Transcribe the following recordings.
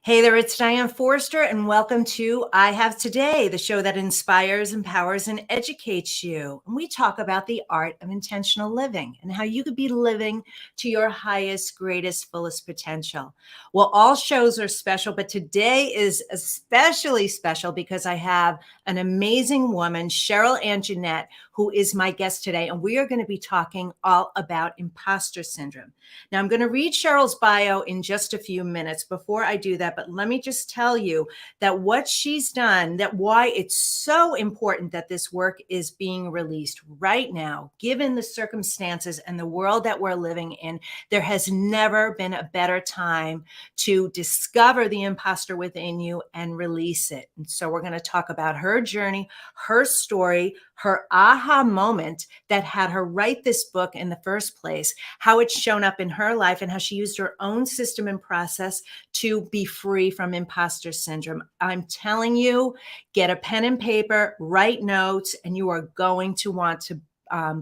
Hey there, it's Diane Forster, and welcome to I Have Today, the show that inspires, empowers, and educates you. And we talk about the art of intentional living and how you could be living to your highest, greatest, fullest potential. Well, all shows are special, but today is especially special because I have an amazing woman, Sheryl Anjanette, who is my guest today. And we are going to be talking all about imposter syndrome. Now, I'm going to read Sheryl's bio in just a few minutes. Before I do that, but let me just tell you that what she's done, that why it's so important that this work is being released right now, given the circumstances and the world that we're living in. There has never been a better time to discover the imposter within you and release it. And so we're going to talk about her journey, her story, her aha moment that had her write this book in the first place, how it's shown up in her life, and how she used her own system and process to be free from imposter syndrome. I'm telling you, get a pen and paper, write notes, and you are going to want to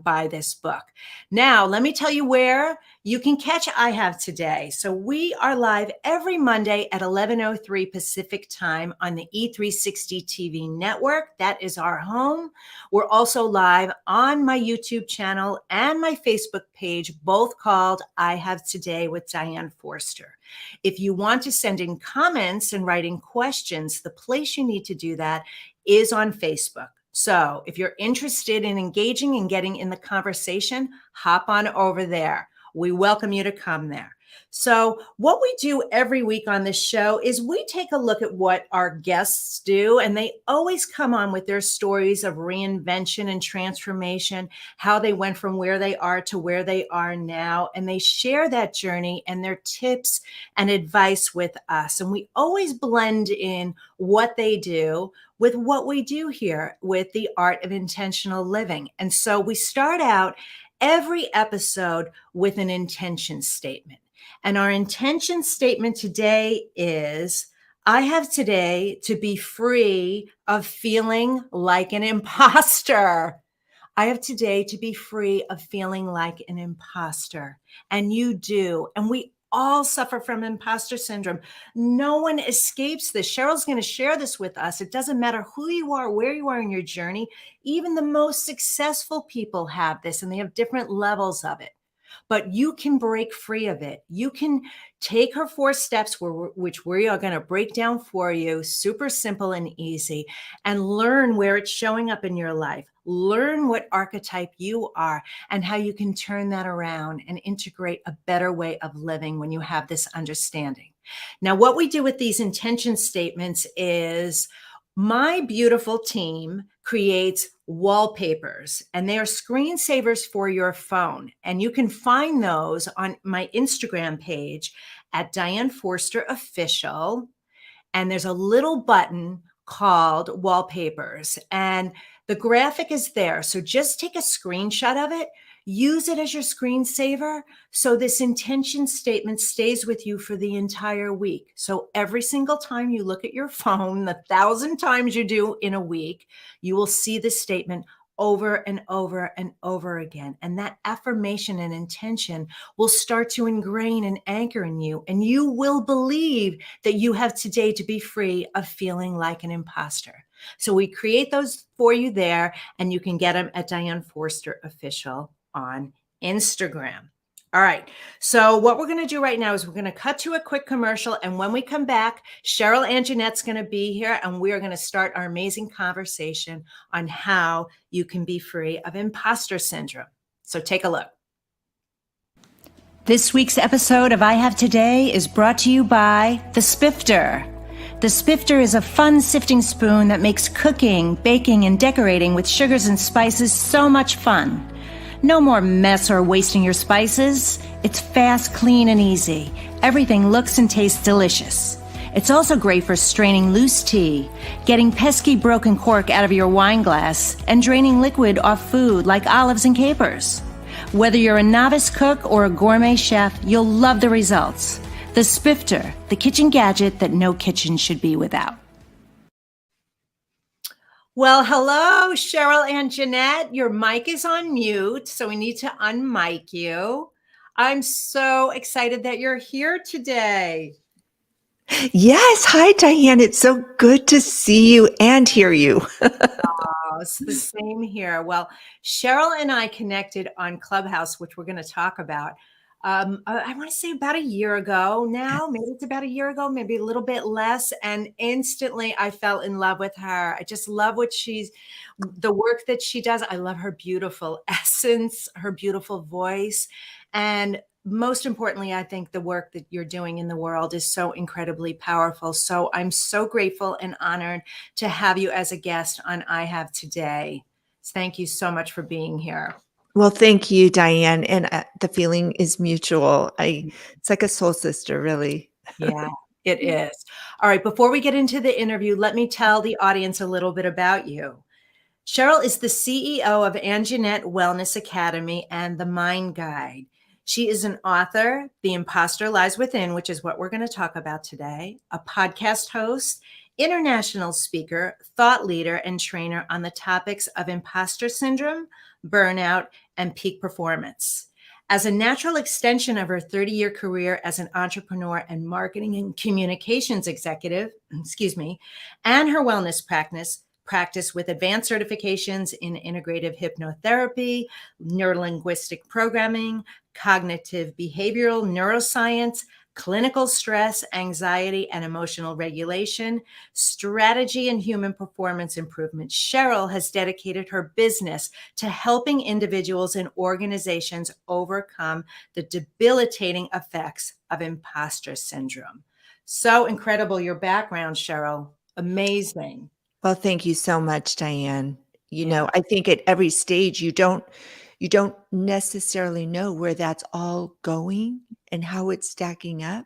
buy this book. Now, let me tell you where you can catch I Have Today. So we are live every Monday at 11:03 Pacific time on the E360 TV network. That is our home. We're also live on my YouTube channel and my Facebook page, both called I Have Today with Diane Forster. If you want to send in comments and writing questions, the place you need to do that is on Facebook. So if you're interested in engaging and getting in the conversation, hop on over there. We welcome you to come there. So what we do every week on this show is we take a look at what our guests do, and they always come on with their stories of reinvention and transformation, how they went from where they are to where they are now, and they share that journey and their tips and advice with us. And we always blend in what they do with what we do here with the art of intentional living. And so we start out every episode with an intention statement. And our intention statement today is, I have today to be free of feeling like an imposter. I have today to be free of feeling like an imposter. And you do. And we all suffer from imposter syndrome. No one escapes this. Sheryl's going to share this with us. It doesn't matter who you are, where you are in your journey. Even the most successful people have this, and they have different levels of it. But you can break free of it. You can take her 4 steps, which we are going to break down for you, super simple and easy, and learn where it's showing up in your life. Learn what archetype you are and how you can turn that around and integrate a better way of living when you have this understanding. Now, what we do with these intention statements is my beautiful team creates wallpapers, and they are screensavers for your phone. And you can find those on my Instagram page at Diane Forster Official. And there's a little button called wallpapers, and the graphic is there. So just take a screenshot of it. Use it as your screensaver so this intention statement stays with you for the entire week. So every single time you look at your phone, the 1,000 times you do in a week, you will see this statement over and over and over again. And that affirmation and intention will start to ingrain and anchor in you. And you will believe that you have today to be free of feeling like an imposter. So we create those for you there, and you can get them at Diane Forster Official on Instagram. All right. So what we're going to do right now is we're going to cut to a quick commercial. And when we come back, Sheryl Anjanette's going to be here, and we are going to start our amazing conversation on how you can be free of imposter syndrome. So take a look. This week's episode of I Have Today is brought to you by the Spifter. The Spifter is a fun sifting spoon that makes cooking, baking, and decorating with sugars and spices so much fun. No more mess or wasting your spices. It's fast, clean, and easy. Everything looks and tastes delicious. It's also great for straining loose tea, getting pesky broken cork out of your wine glass, and draining liquid off food like olives and capers. Whether you're a novice cook or a gourmet chef, you'll love the results. The Spifter, the kitchen gadget that no kitchen should be without. Well, hello, Sheryl Anjanette. Your mic is on mute, so we need to unmic you. I'm so excited that you're here today. Yes. Hi, Diane. It's so good to see you and hear you. Oh, it's the same here. Well, Sheryl and I connected on Clubhouse, which we're going to talk about. I want to say about a year ago now. Maybe it's about a year ago, maybe a little bit less. And instantly I fell in love with her. I just love the work that she does. I love her beautiful essence, her beautiful voice. And most importantly, I think the work that you're doing in the world is so incredibly powerful. So I'm so grateful and honored to have you as a guest on I Have Today. Thank you so much for being here. Well, thank you, Diane. And the feeling is mutual. It's like a soul sister, really. Yeah, it is. All right, before we get into the interview, let me tell the audience a little bit about you. Sheryl is the CEO of Anjanette Wellness Academy and the Mind Guide. She is an author, The Imposter Lies Within, which is what we're going to talk about today, a podcast host, international speaker, thought leader, and trainer on the topics of imposter syndrome, burnout, and peak performance. As a natural extension of her 30-year career as an entrepreneur and marketing and communications executive, and her wellness practice with advanced certifications in integrative hypnotherapy, neurolinguistic programming, cognitive behavioral neuroscience, clinical stress, anxiety, and emotional regulation, strategy, and human performance improvement. Sheryl has dedicated her business to helping individuals and organizations overcome the debilitating effects of imposter syndrome. So incredible, your background, Sheryl. Amazing. Well, thank you so much, Diane. Yeah. I think at every stage you don't necessarily know where that's all going and how it's stacking up.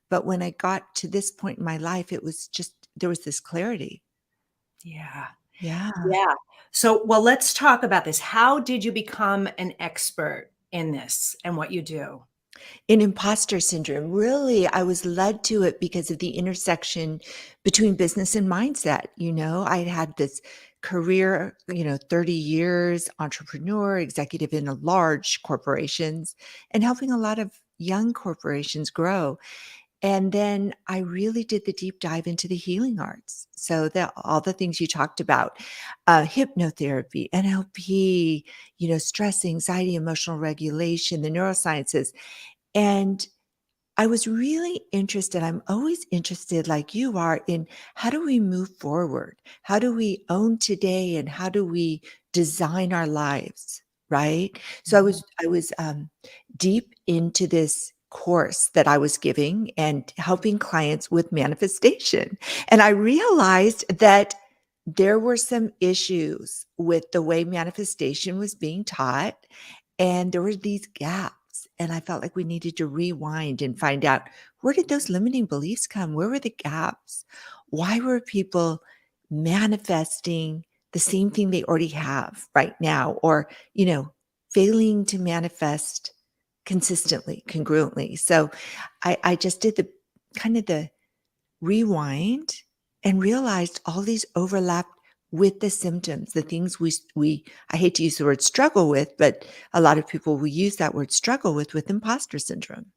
But when I got to this point in my life, it was just there was this clarity. Yeah. Yeah. Yeah. So, well, let's talk about this. How did you become an expert in this and what you do? In imposter syndrome, really, I was led to it because of the intersection between business and mindset. I had this career, 30 years, entrepreneur, executive in a large corporations, and helping a lot of young corporations grow. And then I really did the deep dive into the healing arts. So all the things you talked about, hypnotherapy, NLP, stress, anxiety, emotional regulation, the neurosciences. And I was really interested. I'm always interested, like you are, in how do we move forward? How do we own today, and how do we design our lives? Right. So I was deep into this course that I was giving and helping clients with manifestation. And I realized that there were some issues with the way manifestation was being taught, and there were these gaps. And I felt like we needed to rewind and find out, where did those limiting beliefs come? Where were the gaps? Why were people manifesting the same thing they already have right now, or, failing to manifest consistently, congruently? So I just did the rewind and realized all these overlapped with the symptoms, the things we I hate to use the word struggle with, but a lot of people will use that word struggle with imposter syndrome.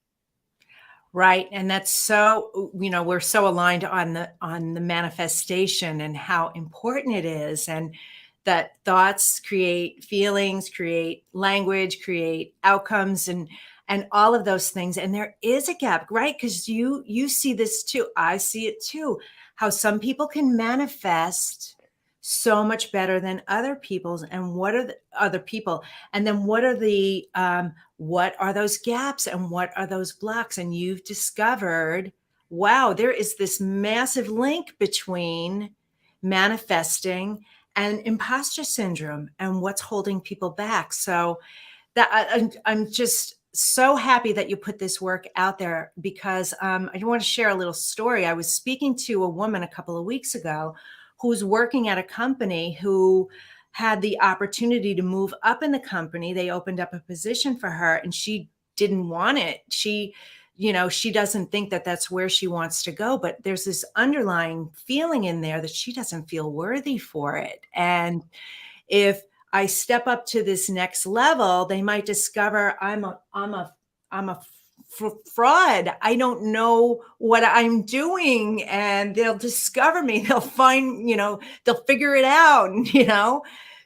Right. And that's so, we're so aligned on the manifestation and how important it is. And that thoughts create feelings, create language, create outcomes, and all of those things. And there is a gap, right? Because you see this too. I see it too. How some people can manifest so much better than other people's. And what are the other people? And then what are those gaps and what are those blocks? And you've discovered, wow, there is this massive link between manifesting and imposter syndrome and what's holding people back. So I'm just so happy that you put this work out there because I want to share a little story. I was speaking to a woman a couple of weeks ago who's working at a company who had the opportunity to move up in the company. They opened up a position for her and she didn't want it. She doesn't think that that's where she wants to go, but there's this underlying feeling in there that she doesn't feel worthy for it. And if I step up to this next level, they might discover I'm a fraud. I don't know what I'm doing, and they'll discover me. They'll find, they'll figure it out,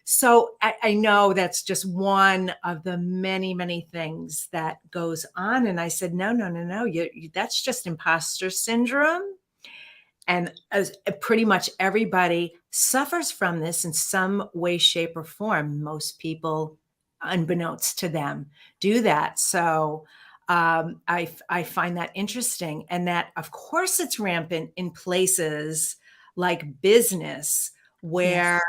So I know that's just one of the many, many things that goes on. And I said, no, no, no, no. That's just imposter syndrome. And as pretty much everybody suffers from this in some way, shape, or form. Most people, unbeknownst to them, do that. So I find that interesting, and that of course it's rampant in places like business Yes. where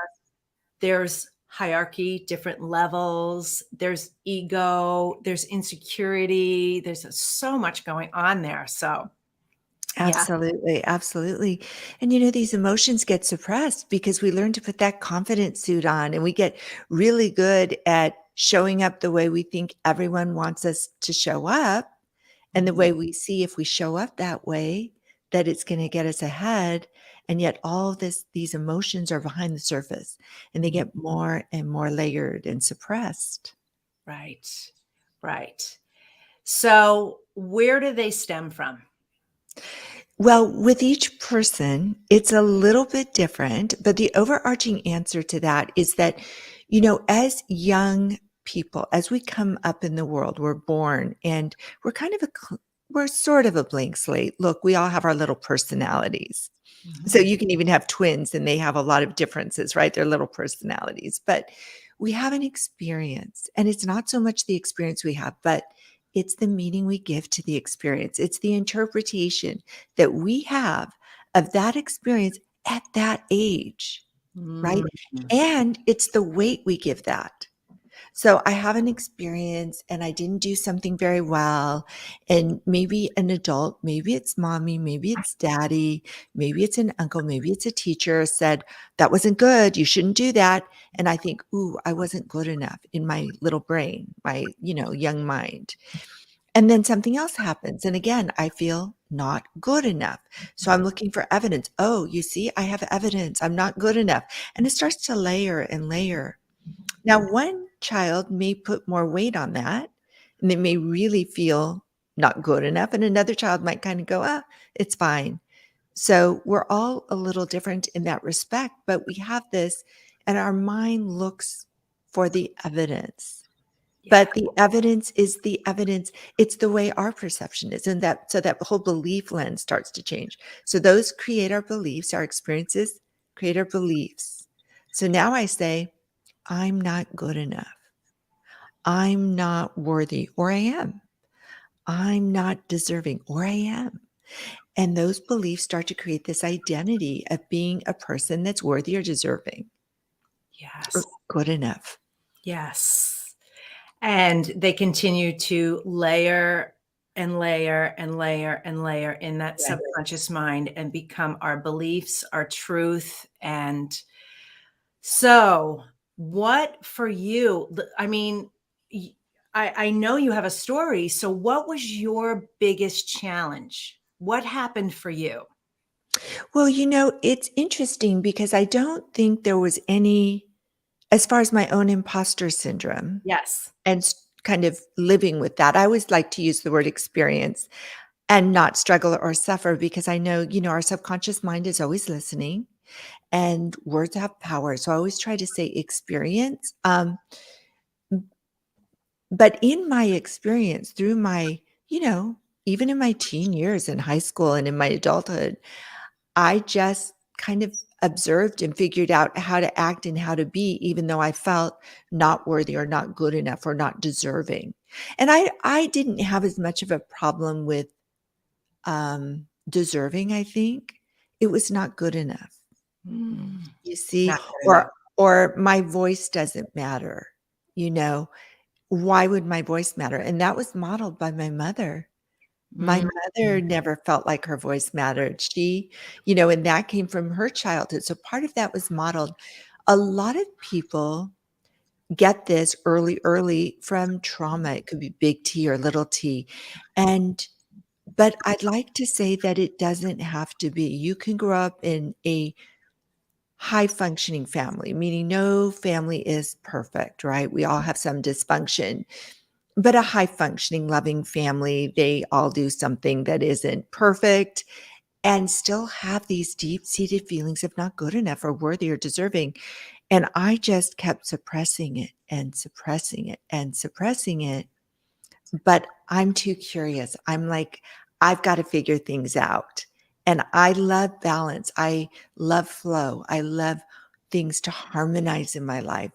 there's hierarchy, different levels, there's ego, there's insecurity, there's so much going on there. So yeah. Absolutely, absolutely. And these emotions get suppressed because we learn to put that confidence suit on and we get really good at showing up the way we think everyone wants us to show up. And the way we see if we show up that way, that it's going to get us ahead. And yet these emotions are behind the surface and they get more and more layered and suppressed. Right. Right. So where do they stem from? Well, with each person, it's a little bit different, but the overarching answer to that is that, as young people, as we come up in the world, we're born and we're kind of we're sort of a blank slate. Look, we all have our little personalities. So you can even have twins and they have a lot of differences, right? They're little personalities, but we have an experience, and it's not so much the experience we have, but it's the meaning we give to the experience. It's the interpretation that we have of that experience at that age, right? And it's the weight we give that. So I have an experience and I didn't do something very well. And maybe an adult, maybe it's mommy, maybe it's daddy, maybe it's an uncle, maybe it's a teacher said, that wasn't good. You shouldn't do that. And I think, ooh, I wasn't good enough in my little brain, my, young mind. And then something else happens. And again, I feel not good enough. So I'm looking for evidence. Oh, you see, I have evidence. I'm not good enough. And it starts to layer and layer. Now, one child may put more weight on that and they may really feel not good enough. And another child might kind of go, it's fine. So we're all a little different in that respect, but we have this and our mind looks for the evidence. But the evidence is the evidence. It's the way our perception is. And so that whole belief lens starts to change. So those create our beliefs, our experiences create our beliefs. So now I say, I'm not good enough. I'm not worthy, or I am. I'm not deserving, or I am. And those beliefs start to create this identity of being a person that's worthy or deserving. Yes. Or good enough. Yes. And they continue to layer and layer and layer and layer in that subconscious mind and become our beliefs, our truth. And so what for you, I mean, I know you have a story. So what was your biggest challenge? What happened for you? Well, it's interesting because I don't think there was any, as far as my own imposter syndrome Yes. and kind of living with that. I always like to use the word experience and not struggle or suffer because I know, our subconscious mind is always listening and words have power. So I always try to say experience. But in my experience through my, even in my teen years in high school and in my adulthood, I just kind of observed and figured out how to act and how to be, even though I felt not worthy or not good enough or not deserving. And I didn't have as much of a problem with deserving, I think. It was not good enough. You see, Not good enough. or my voice doesn't matter. Why would my voice matter? And that was modeled by my mother. My mother never felt like her voice mattered. She, and that came from her childhood. So part of that was modeled. A lot of people get this early from trauma. It could be big T or little t. But I'd like to say that it doesn't have to be. You can grow up in a high functioning family, meaning no family is perfect, right? We all have some dysfunction. but a high functioning, loving family. They all do something that isn't perfect and still have these deep seated feelings of not good enough or worthy or deserving. And I just kept suppressing it and suppressing it and suppressing it. But I'm too curious. I'm like, I've got to figure things out. And I love balance. I love flow. I love things to harmonize in my life.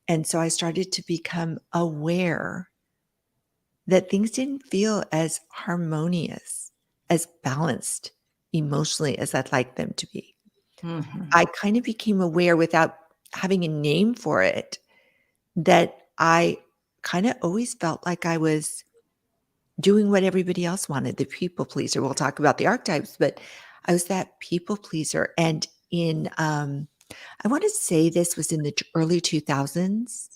And so I started to become aware that things didn't feel as harmonious, as balanced emotionally as I'd like them to be. Mhm. I kind of became aware without having a name for it that I kind of always felt like I was doing what everybody else wanted, the people pleaser. We'll talk about the archetypes, but I was that people pleaser. And I want to say this was in the early 2000s.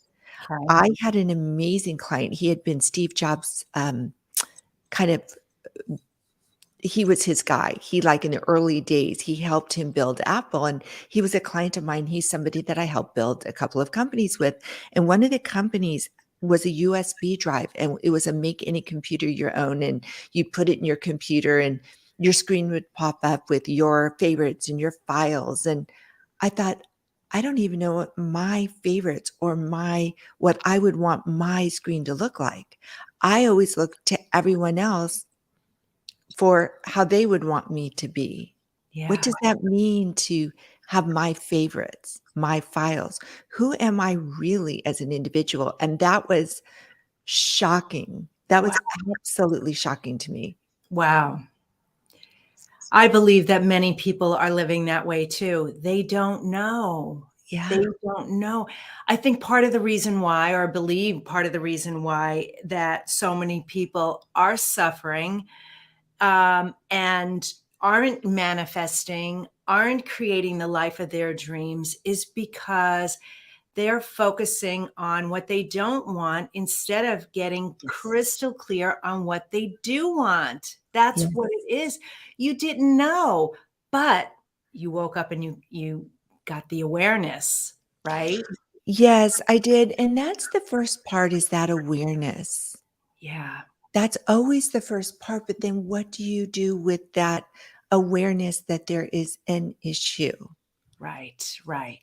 Okay. I had an amazing client. He had been Steve Jobs' kind of he was his guy. He like in the early days, he helped him build Apple and he was a client of mine. He's somebody that I helped build a couple of companies with. And one of the companies was a USB drive and it was a make any computer your own. And you put it in your computer and your screen would pop up with your favorites and your files. And I thought, I don't even know what my favorites or what I would want my screen to look like. I always look to everyone else for how they would want me to be. What Yeah. does that mean to have my favorites, my files? Who am I really as an individual? And that was shocking. That Wow. was absolutely shocking to me. Wow. I believe that many people are living that way too. They don't know. They Yeah. don't know. I think part of the reason why, or I believe part of the reason why that so many people are suffering and aren't manifesting, aren't creating the life of their dreams is because they're focusing on what they don't want instead of getting Yes. crystal clear on what they do want. That's Yeah. what it is. You didn't know, but you woke up and you got the awareness, right? Yes, I did. And that's the first part is that awareness. Yeah, That's always the first part. But then what do you do with that awareness that there is an issue? right, right.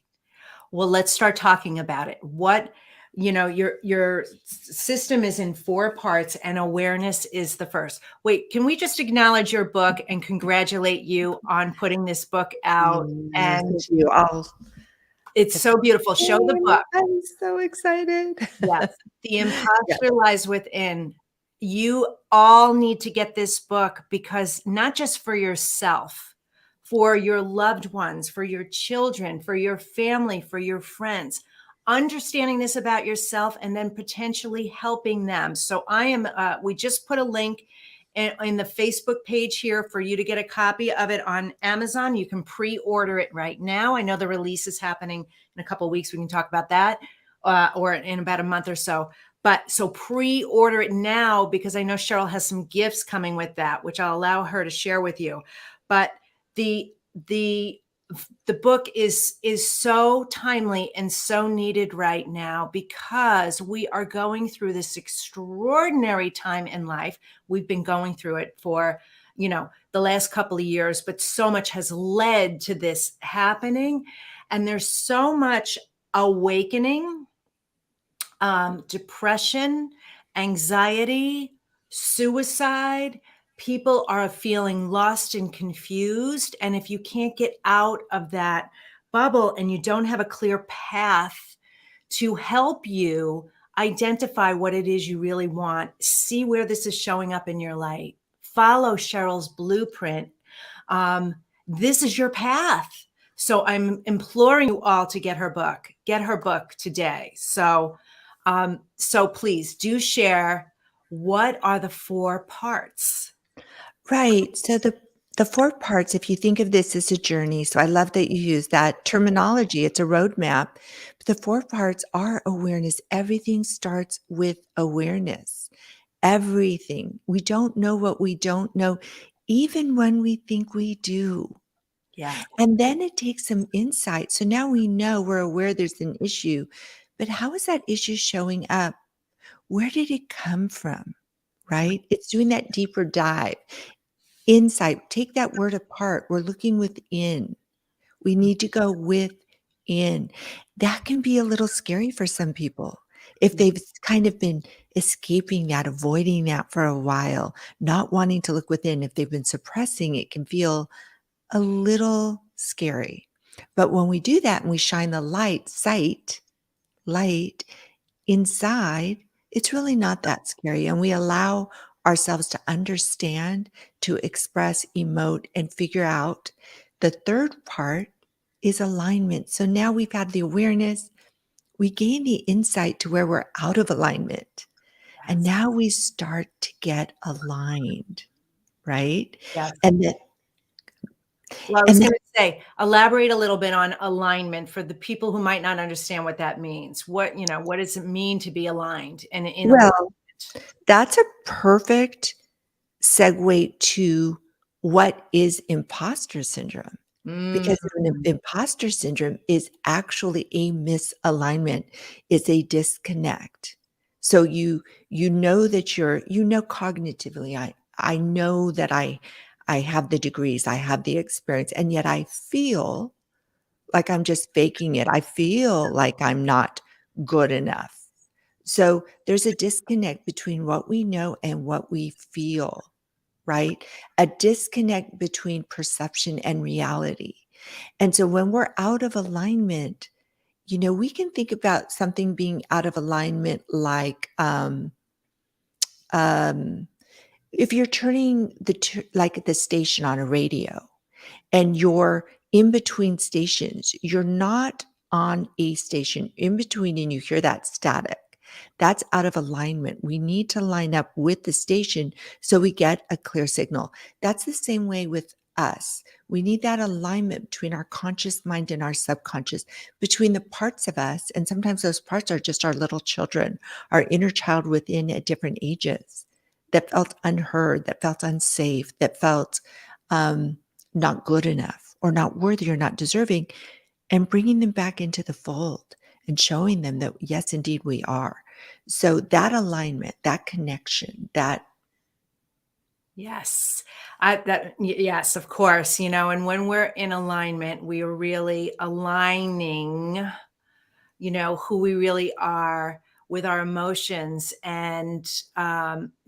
Well, let's start talking about it. What, your system is in four parts and awareness is the first. Wait, can we just acknowledge your book and congratulate you on putting this book out? Yes, And thank you. it's so beautiful. Show the book. I'm so excited. Yes. The Yeah. Imposter Lies Within. You all need to get this book because not just for yourself, for your loved ones, for your children, for your family, for your friends, understanding this about yourself and then potentially helping them. So we just put a link in the Facebook page here for you to get a copy of it on Amazon. You can pre-order it right now. I know the release is happening in a couple of weeks. We can talk about that or in about a month or so. But so pre-order it now because I know Sheryl has some gifts coming with that, which I'll allow her to share with you. But the the the book is so timely and so needed right now because we are going through this extraordinary time in life. We've been going through it for the last couple of years, but so much has led to this happening, and there's so much awakening, depression, anxiety, suicide. People are feeling lost and confused. And if you can't get out of that bubble and you don't have a clear path to help you identify what it is you really want, see where this is showing up in your life, follow Cheryl's blueprint. Um, this is your path. So I'm imploring you all to get her book. Get her book today. So please do share, what are the four parts? Right. So the 4 parts, if you think of this as a journey, so I love that you use that terminology. It's a roadmap. But the 4 parts are awareness. Everything starts with awareness. Everything. We don't know what we don't know, even when we think we do. Yeah. And then it takes some insight. So now we know we're aware there's an issue, but how is that issue showing up? where did it come from? Right? It's doing that deeper dive. Insight, take that word apart. We're looking within. We need to go within. That can be a little scary for some people. If they've kind of been escaping that, avoiding that for a while, not wanting to look within, if they've been suppressing, it can feel a little scary. But when we do that and we shine the light inside, it's really not that scary. And we allow ourselves to understand, to express, emote, and figure out. The third part is alignment. So now we've had the awareness, we gain the insight to where we're out of alignment. And Yes. now we start to get aligned, right? Yes. And that, Well, I was and going that, to say, elaborate a little bit on alignment for the people who might not understand what that means. What does it mean to be aligned and in alignment? well, that's a perfect segue to what is imposter syndrome. Mm, Because an imposter syndrome is actually a misalignment, it's a disconnect. So you know that cognitively, I know that I have the degrees, I have the experience, and yet I feel like I'm just faking it. I feel like I'm not good enough. So there's a disconnect between what we know and what we feel, right? A disconnect between perception and reality. And so when we're out of alignment, we can think about something being out of alignment like um, if you're turning like the station on a radio and you're in between stations, you're not on a station in between and you hear that static. That's out of alignment. We need to line up with the station so we get a clear signal. That's the same way with us. We need that alignment between our conscious mind and our subconscious, between the parts of us. And sometimes those parts are just our little children, our inner child within at different ages that felt unheard, that felt unsafe, that felt not good enough or not worthy or not deserving, and bringing them back into the fold and showing them that, yes, indeed, we are. So that alignment, that connection, that yes. Yes, of course, and when we're in alignment, we are really aligning, who we really are with our emotions and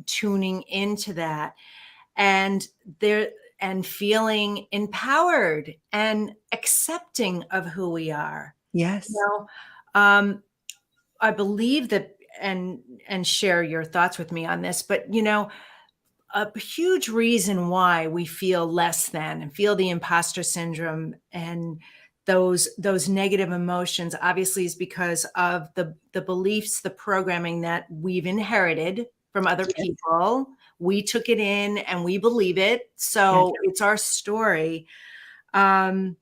tuning into that. And there and feeling empowered and accepting of who we are. You yes, know, um, I believe that, and share your thoughts with me on this, but a huge reason why we feel less than and feel the imposter syndrome and those negative emotions obviously is because of the beliefs, the programming that we've inherited from other yes, people. We took it in and we believe it, yes, so it's our story. um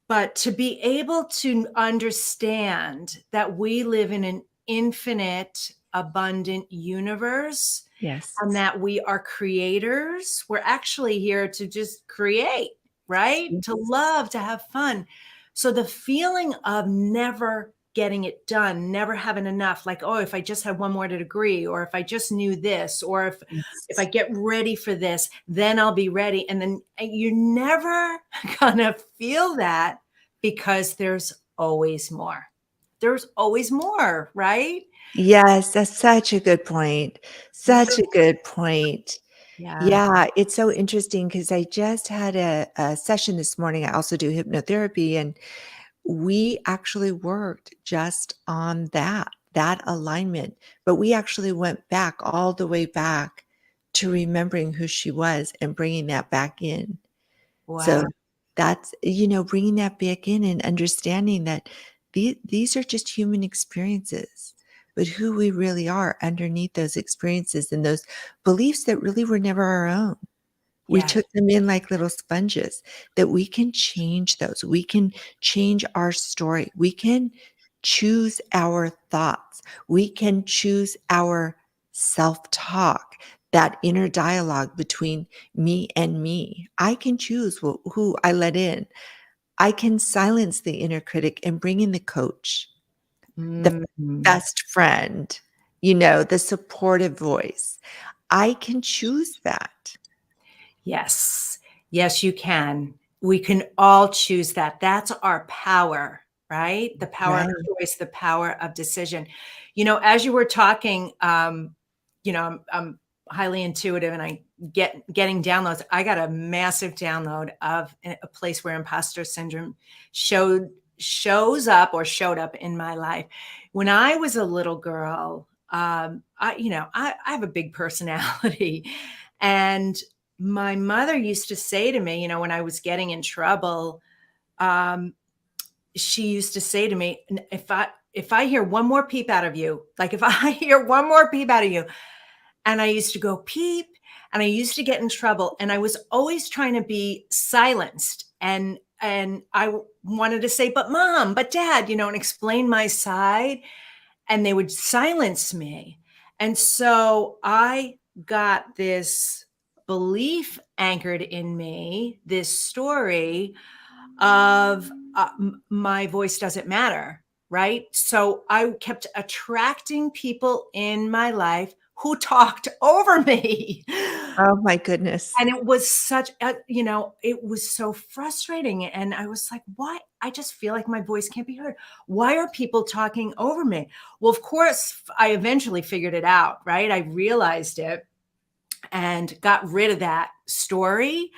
but to be able to understand that we live in an infinite, abundant universe yes, and that we are creators, we're actually here to just create, right? To yes, love, to have fun. So the feeling of never getting it done, never having enough, like, oh, if I just had one more degree, or if I just knew this, or if I yes. get ready for this, then I'll be ready. And then you're never gonna feel that because there's always more. There's always more, right? Yes, that's such a good point. Yeah. Such a good point. Yeah. Yeah, it's so interesting because I just had a session this morning. I also do hypnotherapy, and we actually worked just on that alignment, but we actually went back all the way back to remembering who she was and bringing that back in. So Wow. that's, bringing that back in and understanding that these are just human experiences, but who we really are underneath those experiences and those beliefs that really were never our own. We Yes. took them in like little sponges, that we can change those. We can change our story. We can choose our thoughts. We can choose our self-talk, that inner dialogue between me and me. I can choose who I let in. I can silence the inner critic and bring in the coach, the Mm. best friend, the supportive voice. I can choose that. Yes. Yes, you can. We can all choose that. That's our power, right? The power of Right. choice, the power of decision. As you were talking, I'm highly intuitive and I getting downloads. I got a massive download of a place where imposter syndrome shows up or showed up in my life. When I was a little girl, I have a big personality, and my mother used to say to me, when I was getting in trouble, um, she used to say to me, if I hear one more peep out of you, like if I hear one more peep out of you, and I used to go peep, and I used to get in trouble, and I was always trying to be silenced, and I wanted to say, but mom, but dad, and explain my side, and they would silence me. And so I got this belief anchored in me, this story of my voice doesn't matter, right? So I kept attracting people in my life who talked over me. Oh my goodness. And it was it was so frustrating. And I was like, why? I just feel like my voice can't be heard. Why are people talking over me? Well, of course, I eventually figured it out, right? I realized it and got rid of that story.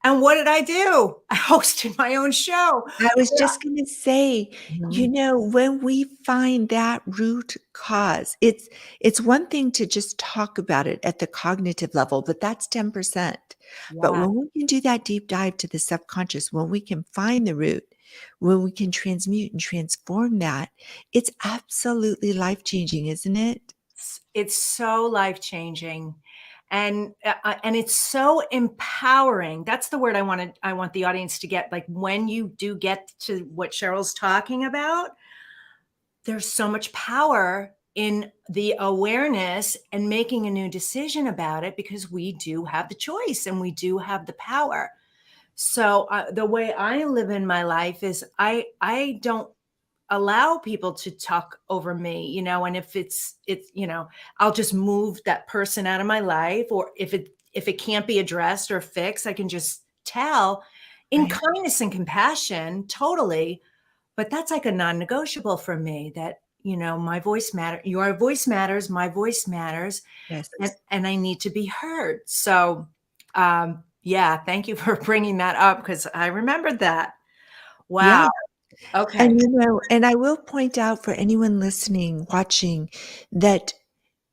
And what did I do? I hosted my own show. I was just going to say, Mhm. when we find that root cause, it's one thing to just talk about it at the cognitive level, but that's 10%. But Yeah. when we can do that deep dive to the subconscious, when we can find the root, when we can transmute and transform that, it's absolutely life-changing, isn't it? It's so life-changing, and it's so empowering. That's the word I want the audience to get. Like, when you do get to what Cheryl's talking about, there's so much power in the awareness and making a new decision about it, because we do have the choice and we do have the power. So the way I live in my life is I don't allow people to talk over me, and if it's I'll just move that person out of my life, or if it can't be addressed or fixed, I can just tell in Right. kindness and compassion, totally. But that's like a non-negotiable for me, that my voice matter, your voice matters, my voice matters, Yes. and I need to be heard. So yeah, thank you for bringing that up, because I remembered that. Yeah. Wow. Okay. And I will point out for anyone listening, watching, that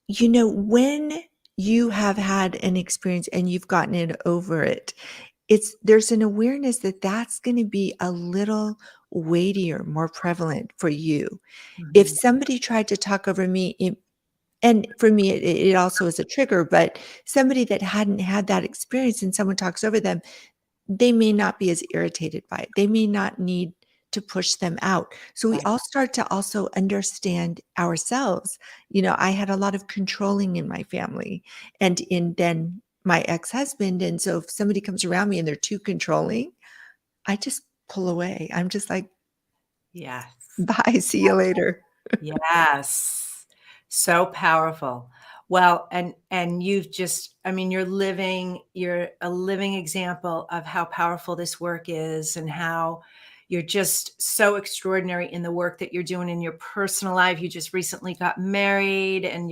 when you have had an experience and you've gotten it over it, there's an awareness that that's going to be a little weightier, more prevalent for you. If Mhm. somebody tried to talk over me, and for me, it also is a trigger, but somebody that hadn't had that experience and someone talks over them, they may not be as irritated by it. They may not need to push them out. So we Right. all start to also understand ourselves. I had a lot of controlling in my family and then my ex-husband. And so if somebody comes around me and they're too controlling, I just pull away. I'm just like, Yes. bye, see you later. Yes. So powerful. Well, and you've just, I mean, you're a living example of how powerful this work is, and how you're just so extraordinary in the work that you're doing in your personal life. You just recently got married, and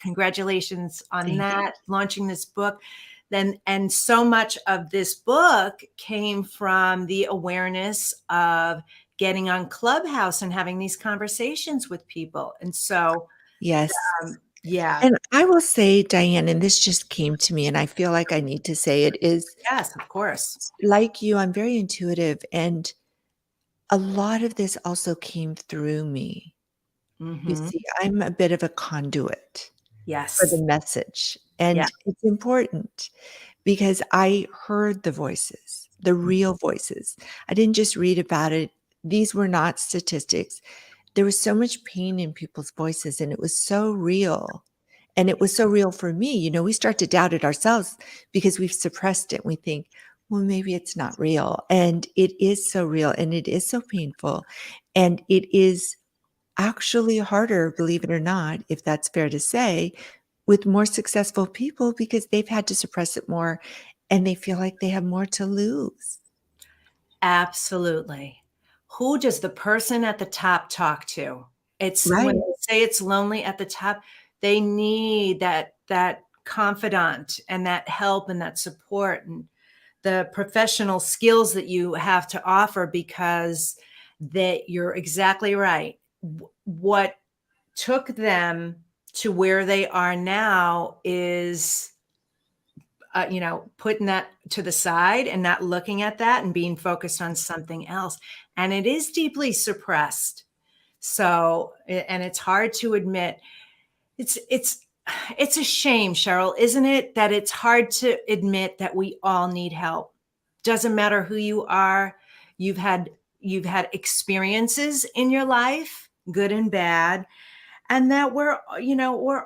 congratulations on Thank you. that, launching this book. Then, and so much of this book came from the awareness of getting on Clubhouse and having these conversations with people. And so, Yes. yeah, And I will say, Diane, and this just came to me, and I feel like I need to say it, is yes, of course. like you, I'm very intuitive. And a lot of this also came through me. You Hmm. see, I'm a bit of a conduit for the Yes. message, Yeah. and it's important because I heard the voices, the real voices. I didn't just read about it. These were not statistics. There was so much pain in people's voices, and it was so real. And it was so real for me. We start to doubt it ourselves because we've suppressed it. We think, well, maybe it's not real. And it is so real and it is so painful. And it is actually harder, believe it or not, if that's fair to say, with more successful people because they've had to suppress it more and they feel like they have more to lose. Absolutely. Who does the person at the top talk to? It's when Right. they say it's lonely at the top, they need that confidant and that help and that support and the professional skills that you have to offer because that you're exactly right. What took them to where they are now is putting that to the side and not looking at that and being focused on something else. And it is deeply suppressed. So, and it's hard to admit. It's a shame, Sheryl, isn't it, that it's hard to admit that we all need help. Doesn't matter who you are. You've had you've had experiences in your life, good and bad, and that we're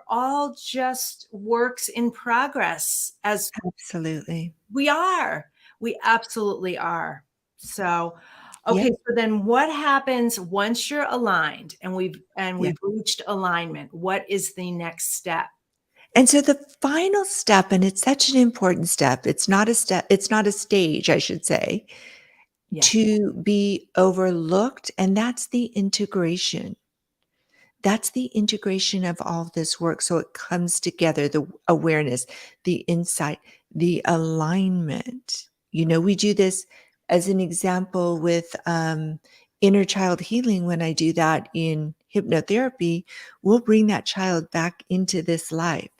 all just works in progress as Absolutely. we are. We absolutely are. So, Yeah. okay, so then what happens once you're aligned and Yeah. we've reached alignment? What is the next step? And so the final step, and it's such an important step, it's not a stage, I should say, Yeah. to be overlooked, and that's the integration. That's the integration of all this work. So it comes together, the awareness, the insight, the alignment. We do this as an example with inner child healing. When I do that in hypnotherapy, we'll bring that child back into this life.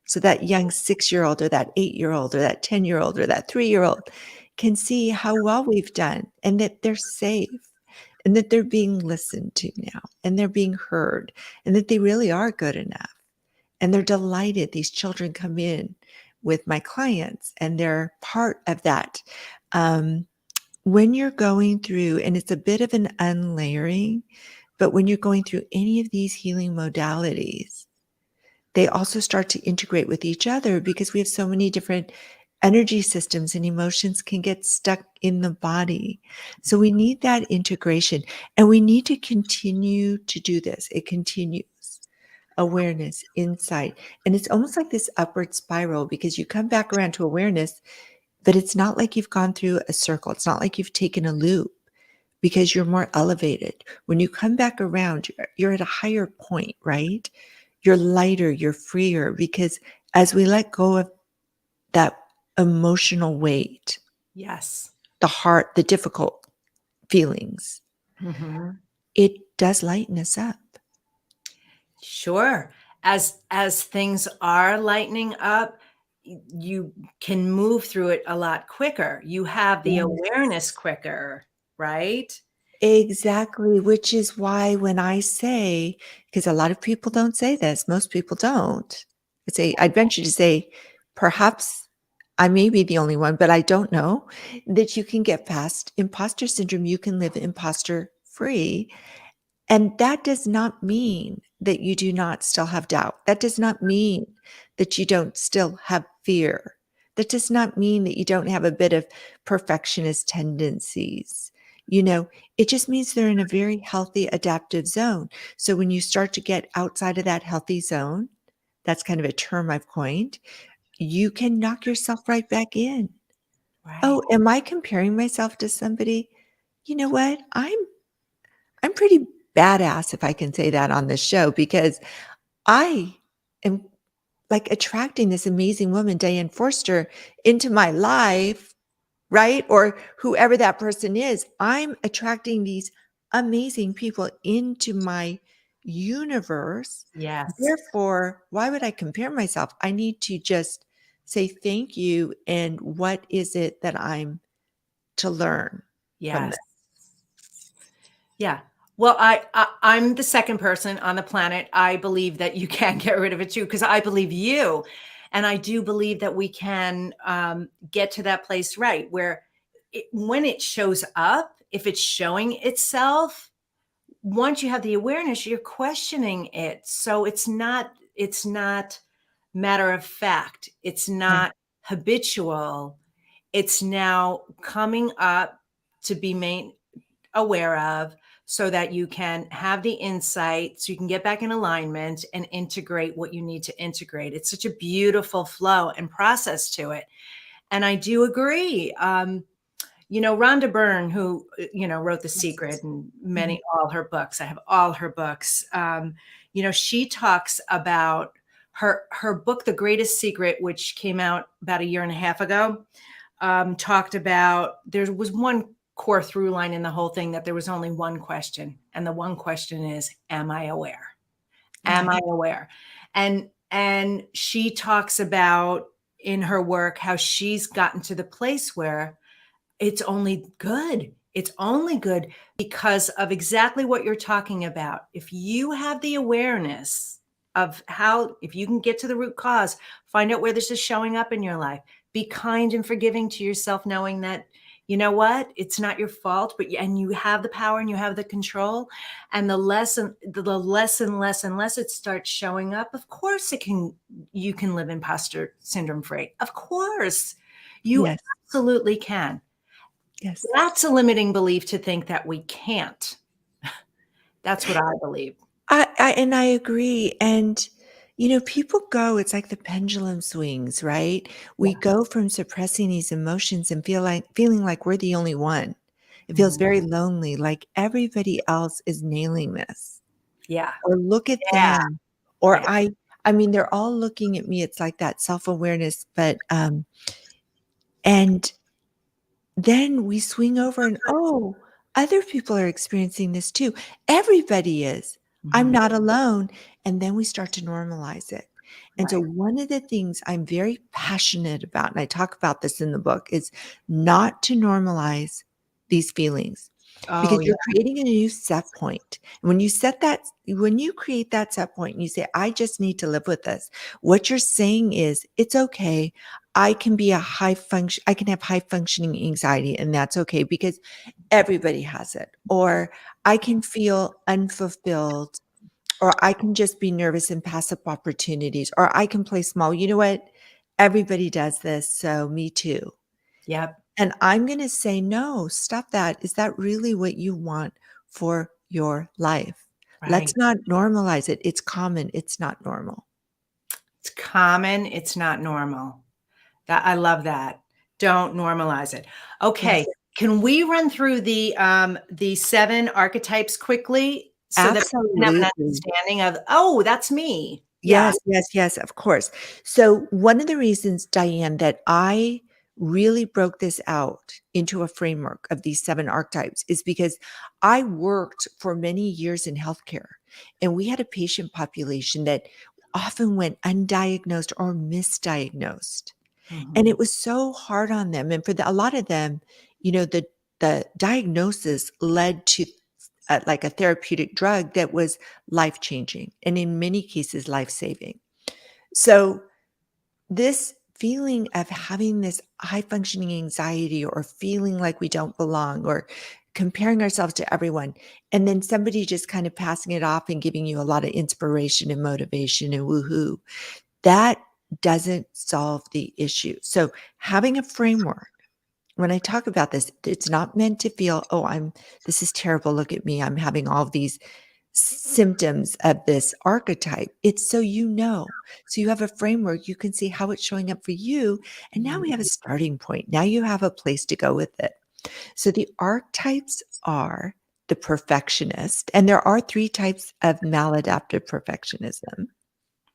So that young 6-year-old or that 8-year-old or that 10-year-old or that 3-year-old can see how well we've done and that they're safe and that they're being listened to now and they're being heard and that they really are good enough. And they're delighted. These children come in with my clients and they're part of that. Um, when you're going through, and it's a bit of an unlayering, but when you're going through any of these healing modalities, they also start to integrate with each other because we have so many different energy systems and emotions can get stuck in the body. So we need that integration and we need to continue to do this. It continues awareness, insight. And it's almost like this upward spiral because you come back around to awareness, but it's not like you've gone through a circle. It's not like you've taken a loop because you're more elevated. When you come back around, you're at a higher point, right? You're lighter, you're freer because as we let go of that emotional weight, Yes. the heart, the difficult feelings, Mhm. it does lighten us up. Sure. As things are lightening up, you can move through it a lot quicker. You have the awareness Yes. quicker, right? Exactly, which is why when I say, because a lot of people don't say this, most people don't. I'd venture to say, perhaps I may be the only one, but I don't know that you can get past imposter syndrome. You can live imposter free. And that does not mean that you do not still have doubt. That does not mean that you don't still have fear. That does not mean that you don't have a bit of perfectionist tendencies. It just means they're in a very healthy adaptive zone. So when you start to get outside of that healthy zone, that's kind of a term I've coined, you can knock yourself right back in. Right. Oh, am I comparing myself to somebody? You know what? I'm pretty badass, if I can say that on this show, because I am like attracting this amazing woman, Diane Forster, into my life, right? Or whoever that person is. I'm attracting these amazing people into my universe. Yes. Therefore, why would I compare myself? I need to just say thank you. And what is it that I'm to learn from Yes. this? Yeah. Well, I'm the second person on the planet. I believe that you can get rid of it too, because I believe you, and I do believe that we can get to that place, right, where when it shows up, if it's showing itself, once you have the awareness, you're questioning it. So it's not matter of fact. It's Yeah. not habitual. It's now coming up to be made aware of so that you can have the insight, so you can get back in alignment and integrate what you need to integrate. It's such a beautiful flow and process to it. And I do agree. Rhonda Byrne, who, wrote The Secret and all her books. I have all her books. She talks about her book, The Greatest Secret, which came out about a year and a half ago, talked about, there was one core through line in the whole thing, that there was only one question. And the one question is, am I aware? Am I aware? And she talks about in her work how she's gotten to the place where it's only good. It's only good because of exactly what you're talking about. If you have the awareness of if you can get to the root cause, find out where this is showing up in your life, be kind and forgiving to yourself, knowing that, you know what, it's not your fault, and you have the power and you have the control. And the less and less it starts showing up, of course you can live imposter syndrome free. Of course, you Yes. absolutely can. Yes. That's a limiting belief to think that we can't. That's what I believe. I agree. And, people go, it's like the pendulum swings, right? We go from suppressing these emotions and feeling like we're the only one. It feels very lonely, like everybody else is nailing this. Yeah. Or look at Yeah. them. Or Yeah. I mean, they're all looking at me. It's like that self-awareness, but and then we swing over and, oh, other people are experiencing this too. Everybody is. I'm not alone. And then we start to normalize it. And so Right. one of the things I'm very passionate about, and I talk about this in the book, is not to normalize these feelings, Oh, because yeah. you're creating a new set point. And when you create that set point and you say, I just need to live with this, what you're saying is, it's okay. I can have high functioning anxiety, and that's okay because everybody has it. Or I can feel unfulfilled, or I can just be nervous and pass up opportunities, or I can play small. You know what? Everybody does this. So me too. Yep. And I'm going to say, no, stop that. Is that really what you want for your life? Right. Let's not normalize it. It's common. It's not normal. It's common. It's not normal. I love that. Don't normalize it. Okay. Yes. Can we run through the 7 archetypes quickly so that we can have an Absolutely. understanding of, oh, that's me. Yeah. Yes, of course. So one of the reasons, Diane, that I really broke this out into a framework of these 7 archetypes is because I worked for many years in healthcare, and we had a patient population that often went undiagnosed or misdiagnosed. And it was so hard on them. And for a lot of them, the diagnosis led to like a therapeutic drug that was life changing, and in many cases, life saving. So, this feeling of having this high functioning anxiety, or feeling like we don't belong, or comparing ourselves to everyone, and then somebody just kind of passing it off and giving you a lot of inspiration and motivation and woohoo, that doesn't solve the issue. So, having a framework, when I talk about this, it's not meant to feel, oh, this is terrible. Look at me. I'm having all these symptoms of this archetype. It's so so you have a framework, you can see how it's showing up for you. And now we have a starting point. Now you have a place to go with it. So the archetypes are the perfectionist, and there are 3 types of maladaptive perfectionism.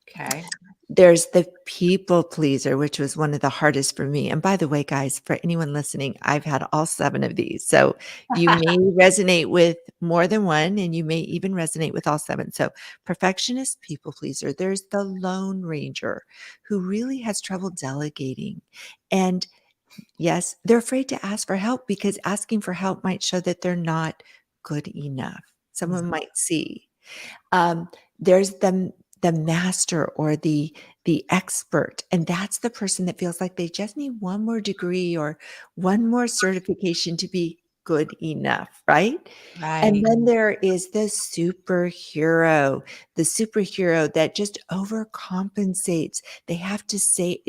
Okay. There's the people pleaser, which was one of the hardest for me. And by the way, guys, for anyone listening, I've had all 7 of these. So you may resonate with more than one, and you may even resonate with all 7. So perfectionist, people pleaser. There's the lone ranger, who really has trouble delegating. And yes, they're afraid to ask for help because asking for help might show that they're not good enough. Someone might see. There's the master, or the expert, and that's the person that feels like they just need one more degree or one more certification to be good enough, right? And Right. then there is the superhero that just overcompensates. They have to say,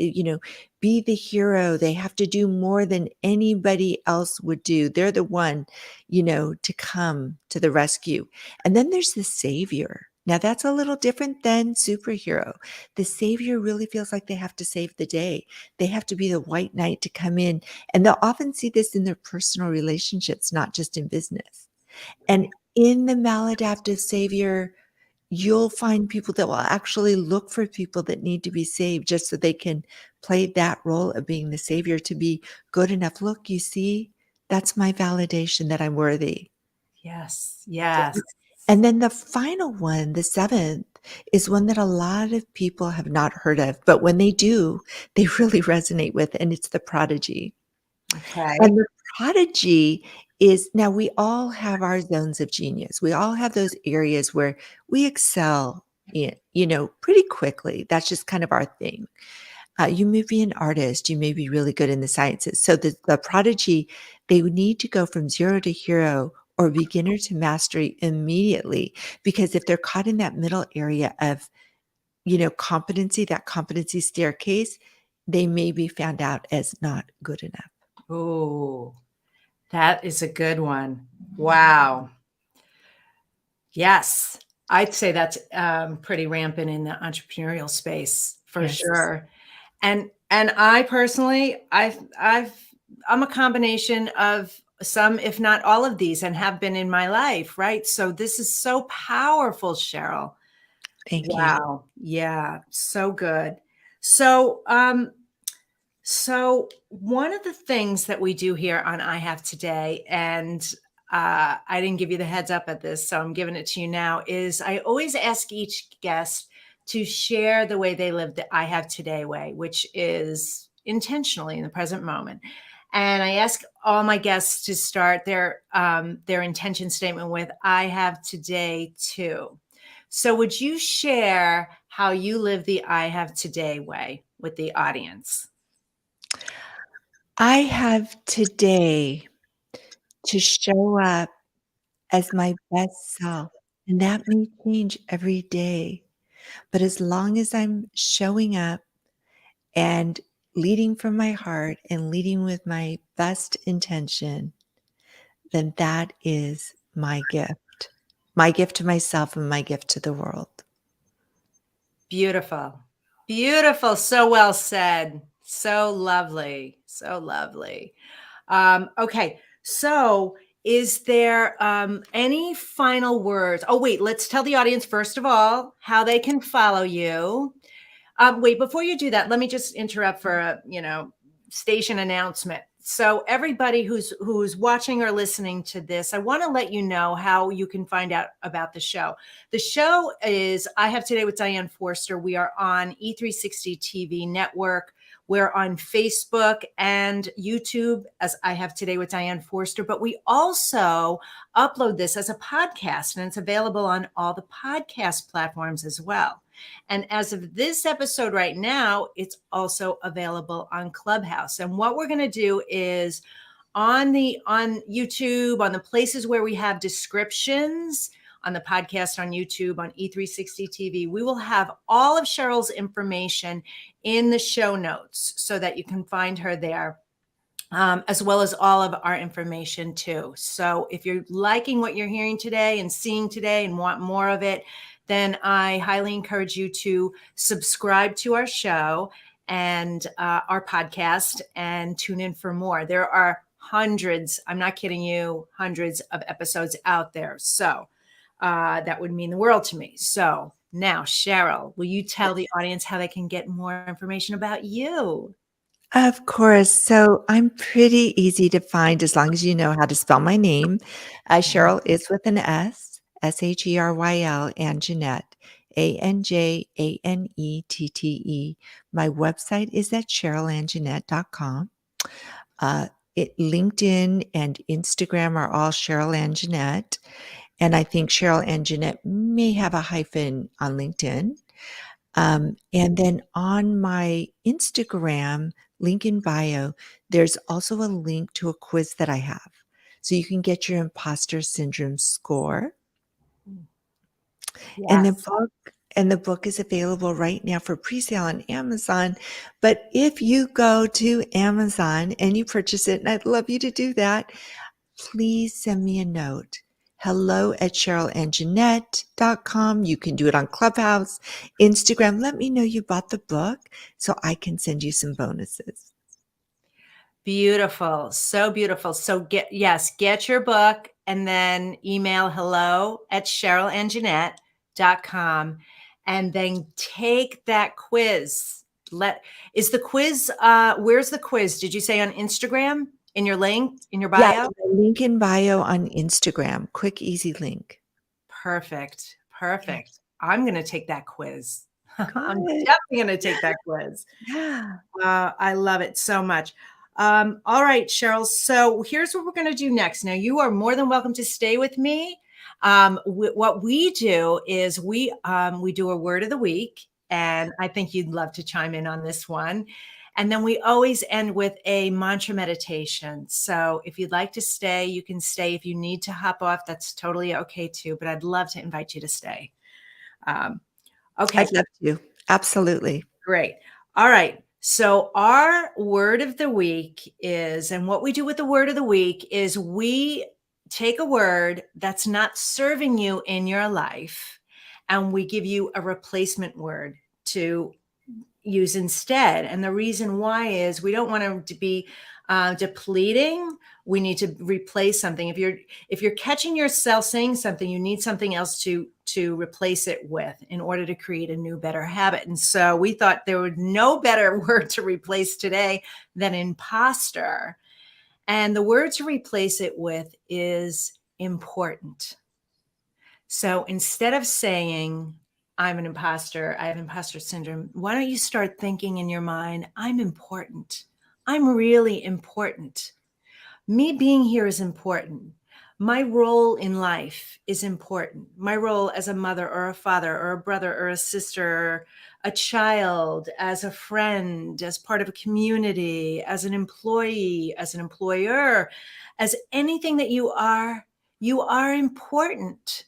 be the hero. They have to do more than anybody else would do. They're the one, to come to the rescue. And then there's the savior. Now that's a little different than superhero. The savior really feels like they have to save the day. They have to be the white knight to come in. And they'll often see this in their personal relationships, not just in business. And in the maladaptive savior, you'll find people that will actually look for people that need to be saved just so they can play that role of being the savior to be good enough. Look, you see, that's my validation that I'm worthy. Yes. Yes. And then the final one, the seventh, is one that a lot of people have not heard of, but when they do, they really resonate with, and it's the prodigy. Okay. And the prodigy is now we all have our zones of genius. We all have those areas where we excel in, pretty quickly. That's just kind of our thing. You may be an artist, you may be really good in the sciences. So the prodigy, they would need to go from zero to hero or beginner to mastery immediately, because if they're caught in that middle area of, competency, that competency staircase, they may be found out as not good enough. Oh, that is a good one. Wow. Yes. I'd say that's pretty rampant in the entrepreneurial space for Yes. sure. And I personally, I'm a combination of some, if not all of these, and have been in my life, right? So this is so powerful, Sheryl. Thank you. Wow. Yeah, so good. So, so one of the things that we do here on I Have Today, and I didn't give you the heads up at this, so I'm giving it to you now, is I always ask each guest to share the way they live the I Have Today way, which is intentionally in the present moment. And I ask all my guests to start their intention statement with "I have today too." So would you share how you live the I Have Today way with the audience? I have today to show up as my best self, and that may change every day. But as long as I'm showing up and leading from my heart and leading with my best intention, then that is my gift to myself and my gift to the world. Beautiful. Beautiful. So well said. So lovely. So lovely. Okay. So is there any final words? Oh, wait, let's tell the audience, first of all, how they can follow you. Wait, before you do that, let me just interrupt for a, station announcement. So everybody who's watching or listening to this, I want to let you know how you can find out about the show. The show is I Have Today with Diane Forster. We are on E360 TV network. We're on Facebook and YouTube as I Have Today with Diane Forster, but we also upload this as a podcast, and it's available on all the podcast platforms as well. And as of this episode right now, it's also available on Clubhouse. And what we're going to do is on YouTube, on the places where we have descriptions, on the podcast on YouTube, on E360 TV, we will have all of Sheryl's information in the show notes so that you can find her there. As well as all of our information too. So if you're liking what you're hearing today and seeing today and want more of it, then I highly encourage you to subscribe to our show and our podcast and tune in for more. There are hundreds, I'm not kidding you, hundreds of episodes out there. So that would mean the world to me. So now, Sheryl, will you tell the audience how they can get more information about you? Of course. So I'm pretty easy to find as long as you know how to spell my name. Sheryl is with an S, Sheryl, and Jeanette, ANJANETTE. My website is at SherylAnjanette.com. LinkedIn and Instagram are all Sheryl Anjanette. And I think Sheryl Anjanette may have a hyphen on LinkedIn. And then on my Instagram, link in bio, there's also a link to a quiz that I have. so you can get your imposter syndrome score. And Yes. the book is available right now for pre-sale on Amazon. But if you go to Amazon and you purchase it, and I'd love you to do that, please send me a note. hello@SherylAnjanette.com. You can do it on Clubhouse, Instagram. Let me know you bought the book so I can send you some bonuses. Beautiful. So beautiful. So get your book and then email hello@SherylAnjanette.com and then take that quiz. Is the quiz, where's the quiz? Did you say on Instagram in your link, in your Yeah, bio? my link in bio on Instagram. Quick, easy link. Perfect. Perfect. I'm going to take that quiz. I'm Good. definitely going to take that quiz. Yeah. I love it so much. All right, Sheryl. So here's what we're going to do next. Now, you are more than welcome to stay with me. What we do is we do a word of the week, and I think you'd love to chime in on this one. And then we always end with a mantra meditation. So if you'd like to stay, you can stay. If you need to hop off, that's totally okay too. But I'd love to invite you to stay. Okay. I'd love to. Absolutely. Great. All right. So our word of the week is, and what we do with the word of the week is we take a word that's not serving you in your life, and we give you a replacement word to use instead. And the reason why is we don't want them to be depleting. We need to replace something. If you're catching yourself saying something, you need something else to replace it with in order to create a new, better habit. And so we thought there was no better word to replace today than imposter. And the word to replace it with is important. So instead of saying, I'm an imposter, I have imposter syndrome, why don't you start thinking in your mind, I'm important. I'm really important. Me being here is important. My role in life is important. My role as a mother or a father or a brother or a sister, or a child, as a friend, as part of a community, as an employee, as an employer, as anything that you are important.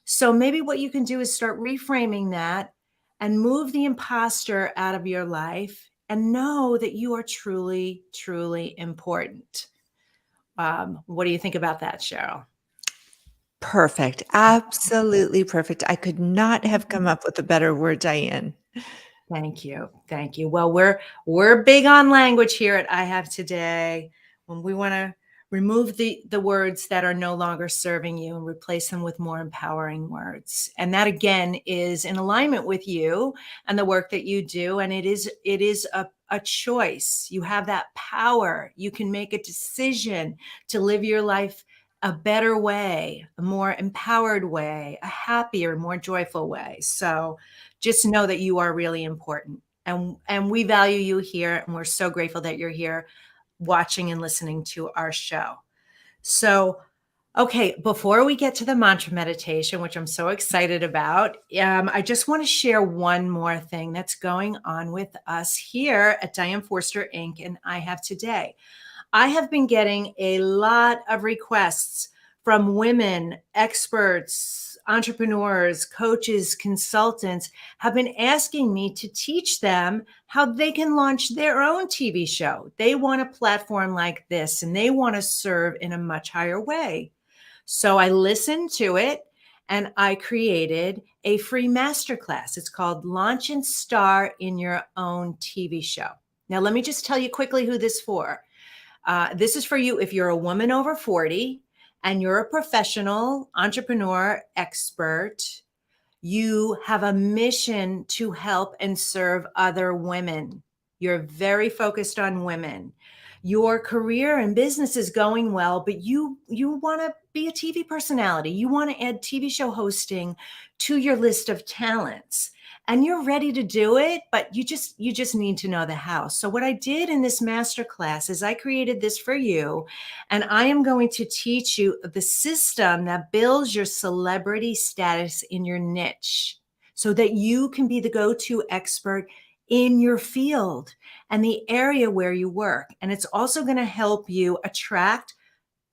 So maybe what you can do is start reframing that and move the imposter out of your life and know that you are truly, truly important. What do you think about that, Sheryl? Perfect. Absolutely perfect. I could not have come up with a better word, Diane. Thank you. Thank you. Well, we're big on language here at I Have Today. When we want to remove the words that are no longer serving you and replace them with more empowering words. And that again is in alignment with you and the work that you do. And it is a choice. You have that power. You can make a decision to live your life a better way, a more empowered way, a happier, more joyful way. So just know that you are really important, and we value you here, and we're so grateful that you're here watching and listening to our show. So, okay, before we get to the mantra meditation, which I'm so excited about, I just want to share one more thing that's going on with us here at Diane Forster Inc. and I Have Today. I have been getting a lot of requests from women, experts, entrepreneurs, coaches, consultants have been asking me to teach them how they can launch their own TV show. They want a platform like this and they want to serve in a much higher way. So I listened to it and I created a free masterclass. It's called Launch and Star in Your Own TV Show. Now, let me just tell you quickly who this is for. This is for you if you're a woman over 40 and you're a professional, entrepreneur, expert. You have a mission to help and serve other women. You're very focused on women. Your career and business is going well, but you want to be a TV personality. You want to add TV show hosting to your list of talents. And you're ready to do it, but you just need to know the how. So what I did in this masterclass is I created this for you, and I am going to teach you the system that builds your celebrity status in your niche so that you can be the go-to expert in your field and the area where you work. And it's also going to help you attract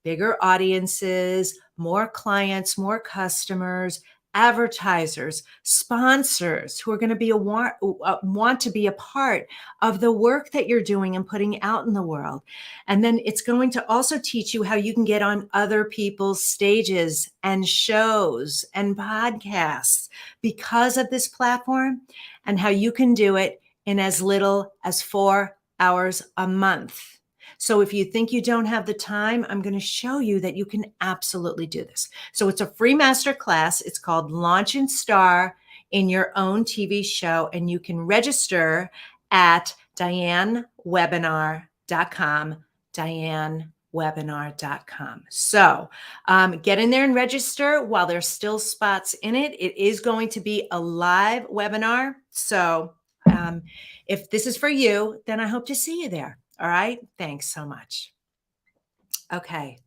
bigger audiences, more clients, more customers, advertisers, sponsors who are going to be want to be a part of the work that you're doing and putting out in the world. And then it's going to also teach you how you can get on other people's stages and shows and podcasts because of this platform, and how you can do it in as little as 4 hours a month. So if you think you don't have the time, I'm going to show you that you can absolutely do this. So it's a free masterclass. It's called Launch and Star in Your Own TV Show. And you can register at dianewebinar.com, dianewebinar.com. So get in there and register while there's still spots in it. It is going to be a live webinar. So if this is for you, then I hope to see you there. All right. Thanks so much. Okay.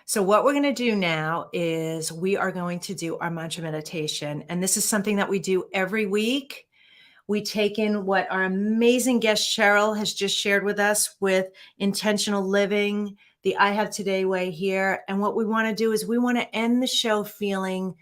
So what we're going to do now is we are going to do our mantra meditation. And this is something that we do every week. We take in what our amazing guest Sheryl has just shared with us with intentional living, the I Have Today way here. And what we want to do is we want to end the show feeling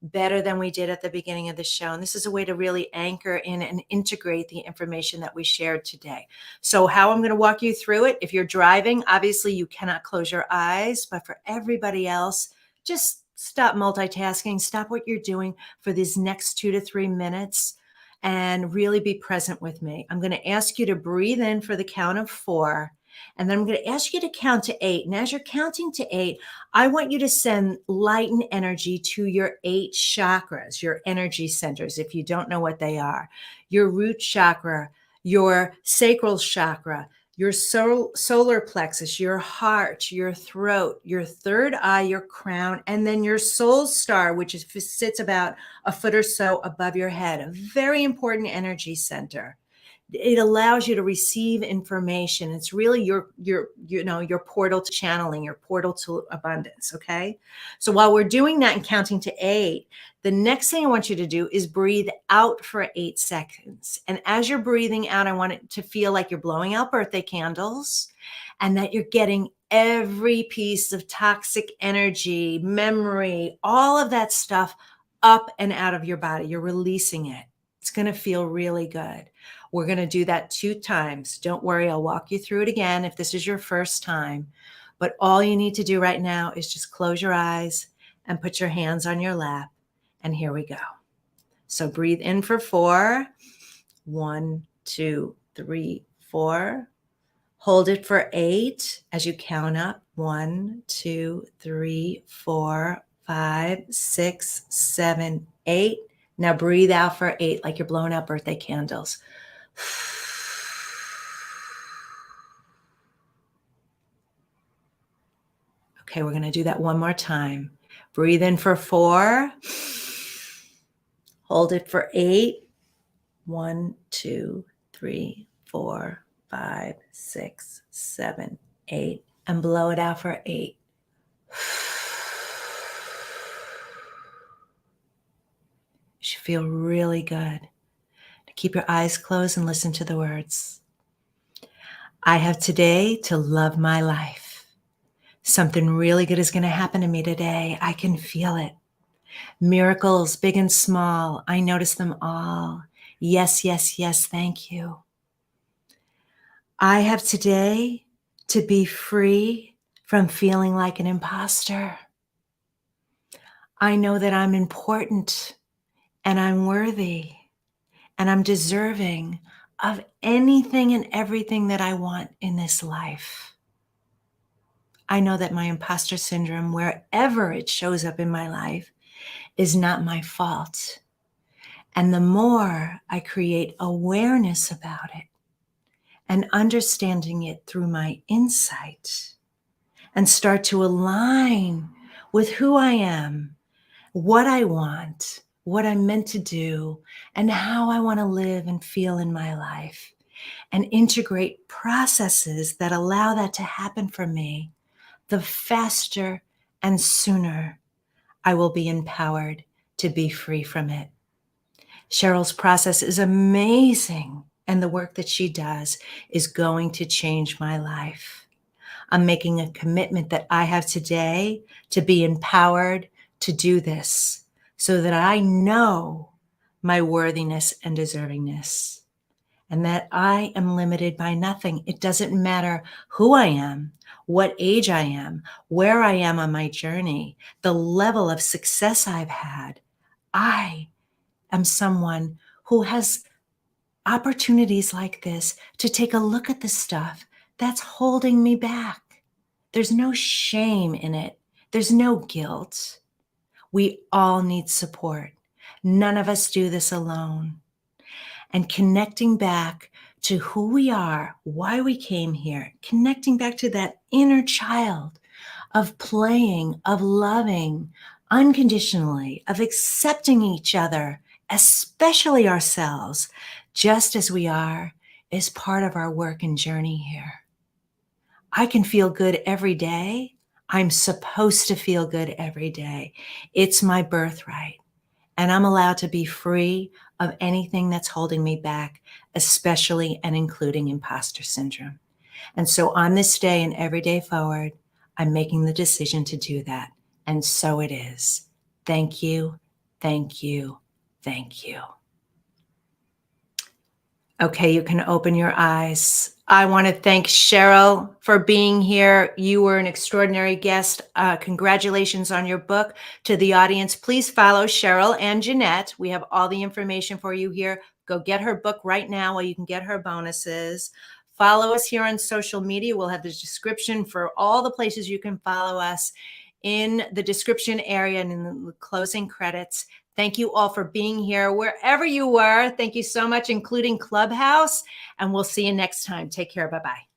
better than we did at the beginning of the show. And this is a way to really anchor in and integrate the information that we shared today. So how I'm going to walk you through it. If you're driving, obviously you cannot close your eyes, but for everybody else, just stop multitasking, stop what you're doing for these next 2 to 3 minutes and really be present with me. I'm going to ask you to breathe in for the count of 4. And then I'm going to ask you to count to 8. And as you're counting to 8, I want you to send light and energy to your 8 chakras, your energy centers, if you don't know what they are. Your root chakra, your sacral chakra, your solar plexus, your heart, your throat, your third eye, your crown, and then your soul star, which sits about a foot or so above your head. A very important energy center. It allows you to receive information. It's really your portal to channeling, your portal to abundance. Okay. So while we're doing that and counting to 8, the next thing I want you to do is breathe out for 8 seconds. And as you're breathing out, I want it to feel like you're blowing out birthday candles and that you're getting every piece of toxic energy, memory, all of that stuff up and out of your body. You're releasing it. It's going to feel really good. We're going to do that 2 times. Don't worry, I'll walk you through it again if this is your first time. But all you need to do right now is just close your eyes and put your hands on your lap. And here we go. So breathe in for 4. 1, 2, 3, 4. Hold it for 8 as you count up. 1, 2, 3, 4, 5, 6, 7, 8. Now breathe out for 8 like you're blowing out birthday candles. Okay, we're going to do that one more time. Breathe in for 4. Hold it for 8. 1, 2, 3, 4, 5, 6, 7, 8. And blow it out for 8. You should feel really good. Keep your eyes closed and listen to the words. I have today to love my life. Something really good is going to happen to me today. I can feel it. Miracles, big and small, I notice them all. Yes, yes, yes, thank you. I have today to be free from feeling like an imposter. I know that I'm important and I'm worthy. And I'm deserving of anything and everything that I want in this life. I know that my imposter syndrome, wherever it shows up in my life, is not my fault. And the more I create awareness about it and understanding it through my insight and start to align with who I am, what I want, what I'm meant to do, and how I want to live and feel in my life, and integrate processes that allow that to happen for me, the faster and sooner I will be empowered to be free from it. Sheryl's process is amazing, and the work that she does is going to change my life. I'm making a commitment that I have today to be empowered to do this so that I know my worthiness and deservingness, and that I am limited by nothing. It doesn't matter who I am, what age I am, where I am on my journey, the level of success I've had. I am someone who has opportunities like this to take a look at the stuff that's holding me back. There's no shame in it. There's no guilt. We all need support. None of us do this alone. And connecting back to who we are, why we came here, connecting back to that inner child of playing, of loving unconditionally, of accepting each other, especially ourselves, just as we are, is part of our work and journey here. I can feel good every day. I'm supposed to feel good every day. It's my birthright. And I'm allowed to be free of anything that's holding me back, especially and including imposter syndrome. And so on this day and every day forward, I'm making the decision to do that. And so it is. Thank you, thank you, thank you. Okay, you can open your eyes. I want to thank Sheryl for being here. You were an extraordinary guest. Congratulations on your book. To the audience, please follow Sheryl Anjanette. We have all the information for you here. Go get her book right now while you can get her bonuses. Follow us here on social media. We'll have the description for all the places you can follow us in the description area and in the closing credits. Thank you all for being here wherever you were. Thank you so much, including Clubhouse. And we'll see you next time. Take care. Bye-bye.